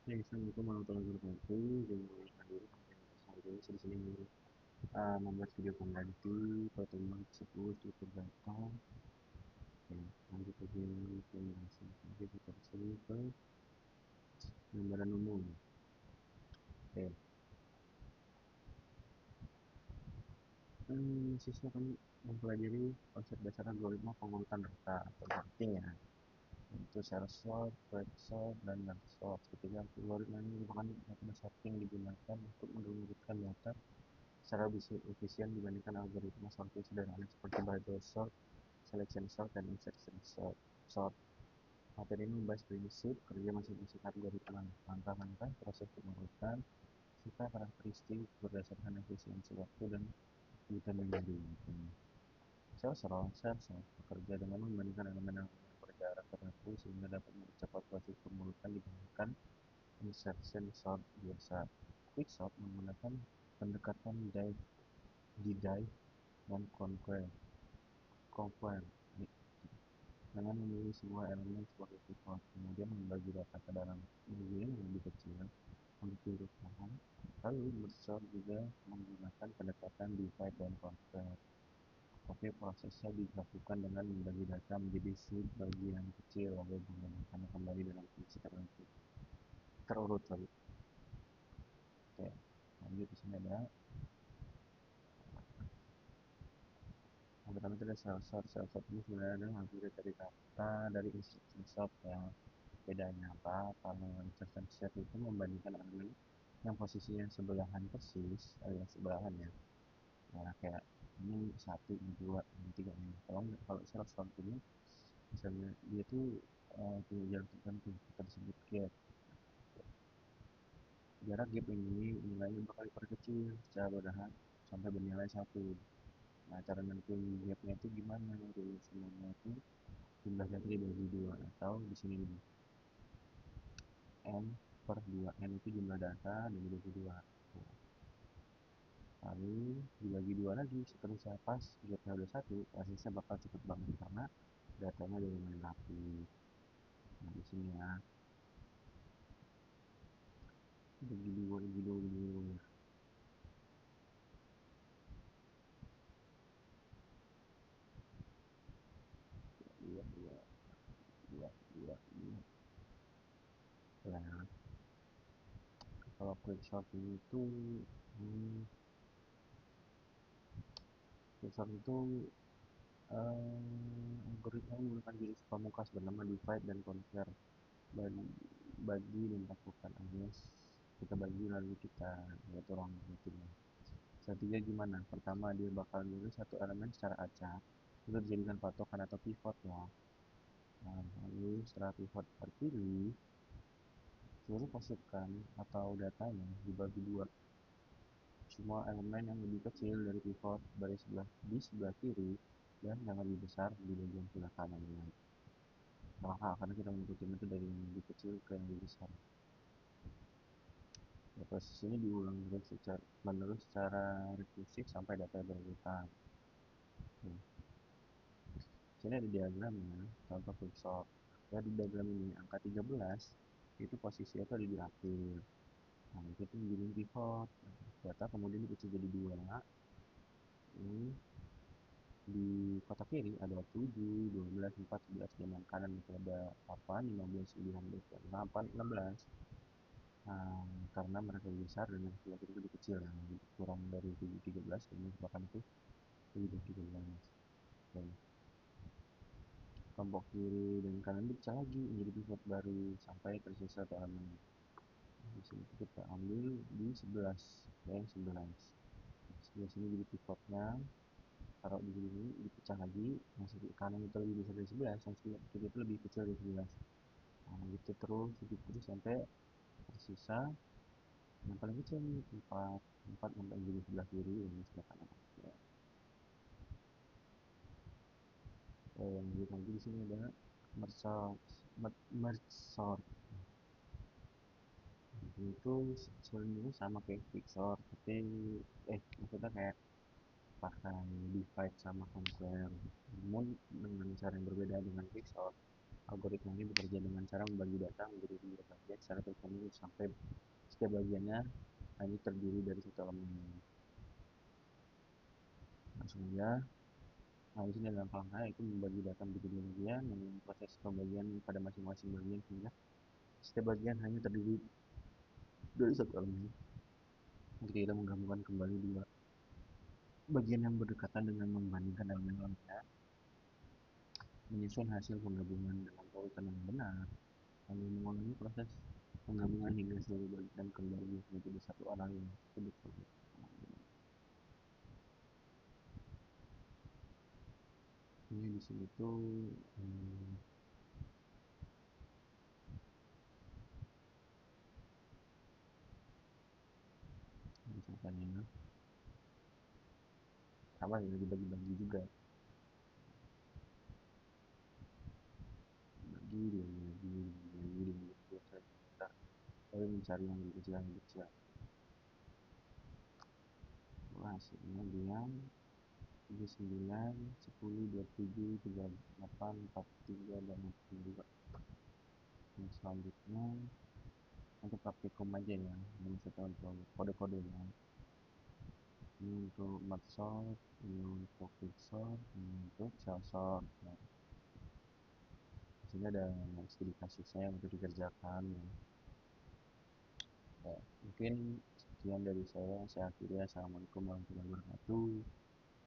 Assalamualaikum warahmatullahi wabarakatuh. Jangan lupa diri sampai di sini membuat video pengganti pertemuan tersebut cukup datang. Oke, lanjut aja pembahasan kita tersebut ke gambaran umum. Oke, siswa kami mempelajari konsep dasar algoritma pengurutan data atau sorting ya, yaitu share sort, word sort, dan merge sort. Ketiga algoritma ini merupakan metode sorting digunakan untuk mengurutkan data secara efisien dibandingkan algoritma sorting sederhana seperti bubble sort, selection sort, dan insertion sort. Materi ini membahas prinsip kerja masing-masing algoritma, langkah-langkah proses pengurutan, serta karakteristik berdasarkan efisiensi waktu dan kebutuhan memori. Sel bekerja dengan membandingkan elemen-elemen yang berjarak tertentu sehingga dapat mempercepat proses pengurutan dibandingkan insertion sort biasa. Quicksort menggunakan pendekatan divide dan conquer dengan memilih sebuah elemen sebagai pivot, kemudian membagi data ke dalam bagian yang lebih kecil untuk diurutkan. Lalu merge juga menggunakan pendekatan divide dan conquer. Tapi prosesnya dilakukan dengan membagi data menjadi bagian kecil lalu menggunakannya kembali dalam fungsi terurut. Oke, lanjut di sini ada yang pertama itu ada cell sort. Cell sort ini sebenarnya adalah hasil dari kata dari instruction sort ya. Bedanya apa? Kalau insertion set itu membandingkan elemen yang posisinya sebelahan persis, alias sebelahan ya. Nah, kayak ini satu, ini dua, ini tiga, ini. Kalau self sort ini, misalnya dia tuh punya jarak tertentu, kita disebut gap. Jarak gap ini nilainya bakal diperkecil secara bertahap sampai bernilai satu. Nah, cara nentuin gapnya itu gimana? Rumusnya itu jumlah data dibagi dua atau di sini nih n per 2. N itu jumlah data dan dibagi 2. Lalu dibagi 2 lagi seterusnya, pas gapnya udah 1 prosesnya bakal cepet banget karena datanya udah lumayan rapi. Nah di sini ya, bagi 2 dulu. Dua, dua, dua, dua, dua. Nah, kalau quick sorting itu algoritma menggunakan jenis pamungkas bernama divide dan conquer. Bagi dan lakukan alias kita bagi lalu kita lihat orang berikutnya. Strateginya gimana? Pertama, dia bakal nulis satu elemen secara acak itu dijadikan patokan atau pivot ya. Nah, lalu setelah pivot terpilih, seluruh pasukan atau datanya dibagi dua. Semua elemen yang lebih kecil dari pivot di sebelah kiri dan yang lebih besar di bagian sebelah kanan. Kenapa? Karena kita mengikuti itu dari yang lebih kecil ke yang lebih besar. Ya, proses ini diulang terus secara rekursif sampai data berurutan. Sini ada diagramnya, contoh quicksort. Ya, di diagram ini angka 13 itu posisinya itu ada di akhir. Nah, itu menjadi pivot. Data kemudian dikecil jadi 2. Ini di kotak kiri ada 7, 12, 4, 11, dan yang kanan itu ada 8, 15, 19, 8, 16. Nah, karena mereka lebih besar dan yang sebelah kiri lebih kecil ya, kurang dari 7, 13, dan yang sebelah kanan itu lebih dari 13. Oke. Kelompok kiri dan kanan dipecah lagi menjadi pivot baru sampai tersisa satu elemen. Di sini kita ambil di 11, yang 11. Sebelah sini jadi pivotnya, taruh di sini dipecah lagi, yang sebelah kanan itu lebih besar dari 11, yang sebelah kiri itu lebih kecil dari 11. Nah, gitu terus sampai tersisa yang paling kecil nih 4 4 sampai jadi sebelah kiri dan sebelah kanan. Ya. Yang lagi di sini ada merge sort. Itu sebenarnya sama kayak quicksort, tapi maksudnya kayak pakai divide sama conquer. Namun dengan cara yang berbeda. Dengan quicksort, algoritma ini bekerja dengan cara membagi data menjadi dua bagian secara terus dulu sampai setiap bagiannya hanya terdiri dari satu elemen. Langsung aja. Nah, di sini dalam langkah itu membagi data menjadi dua bagian, yang proses pembagian pada masing-masing bagian sehingga setiap bagian hanya terdiri dari satu elemen. Ketika kita menggabungkan kembali dua bagian yang berdekatan dengan membandingkan elemen-elemennya, menyusun hasil penggabungan dengan urutan yang benar, lalu mengulangi proses penggabungan hingga seluruh bagian kembali menjadi satu arah yang disebut sebagai ini. Di sini tuh misalnya sama ya, dibagi-bagi juga, dibagi lalu mencari yang lebih kecil yang lebih kecil. Hasilnya dia 39, 10, 27, 38, 43, dan 62. Yang selanjutnya untuk praktikum aja ya, ini saya tahu kode-kodenya. Ini untuk matsort, ini untuk quicksort, ini untuk shellsort. Nah, sini ada studi kasusnya untuk dikerjakan ya. Ya, mungkin sekian dari saya akhiri. Assalamualaikum warahmatullahi wabarakatuh.